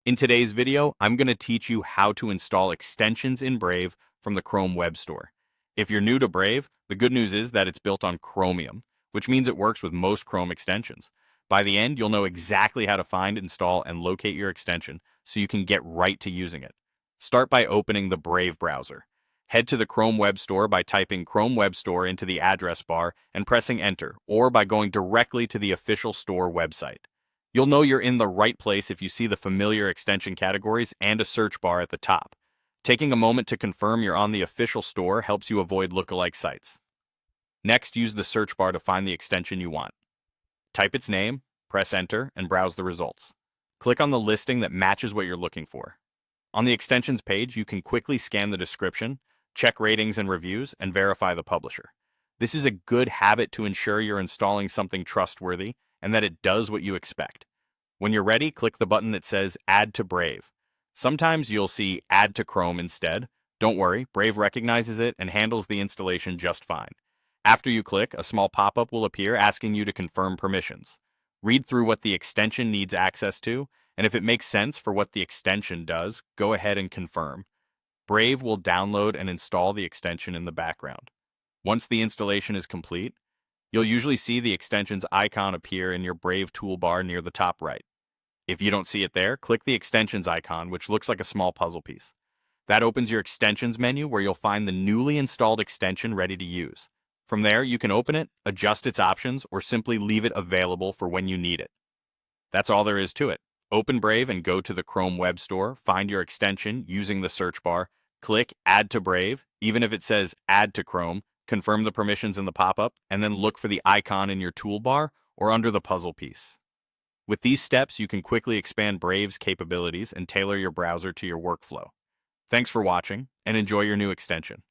In today's video, I'm going to teach you how to install extensions in Brave from the Chrome Web Store. If you're new to Brave, the good news is that it's built on Chromium, which means it works with most Chrome extensions. By the end, you'll know exactly how to find, install, and locate your extension so you can get right to using it. Start by opening the Brave browser. Head to the Chrome Web Store by typing Chrome Web Store into the address bar and pressing Enter, or by going directly to the official store website. You'll know you're in the right place if you see the familiar extension categories and a search bar at the top. Taking a moment to confirm you're on the official store helps you avoid lookalike sites. Next, use the search bar to find the extension you want. Type its name, press Enter, and browse the results. Click on the listing that matches what you're looking for. On the extensions page, you can quickly scan the description, check ratings and reviews, and verify the publisher. This is a good habit to ensure you're installing something trustworthy and that it does what you expect. When you're ready, click the button that says Add to Brave. Sometimes you'll see Add to Chrome instead. Don't worry, Brave recognizes it and handles the installation just fine. After you click, a small pop-up will appear asking you to confirm permissions. Read through what the extension needs access to, and if it makes sense for what the extension does, go ahead and confirm. Brave will download and install the extension in the background. Once the installation is complete, you'll usually see the extension's icon appear in your Brave toolbar near the top right. If you don't see it there, click the extensions icon, which looks like a small puzzle piece. That opens your extensions menu where you'll find the newly installed extension ready to use. From there, you can open it, adjust its options, or simply leave it available for when you need it. That's all there is to it. Open Brave and go to the Chrome Web Store, find your extension using the search bar, click Add to Brave, even if it says Add to Chrome, confirm the permissions in the pop-up, and then look for the icon in your toolbar or under the puzzle piece. With these steps, you can quickly expand Brave's capabilities and tailor your browser to your workflow. Thanks for watching, and enjoy your new extension.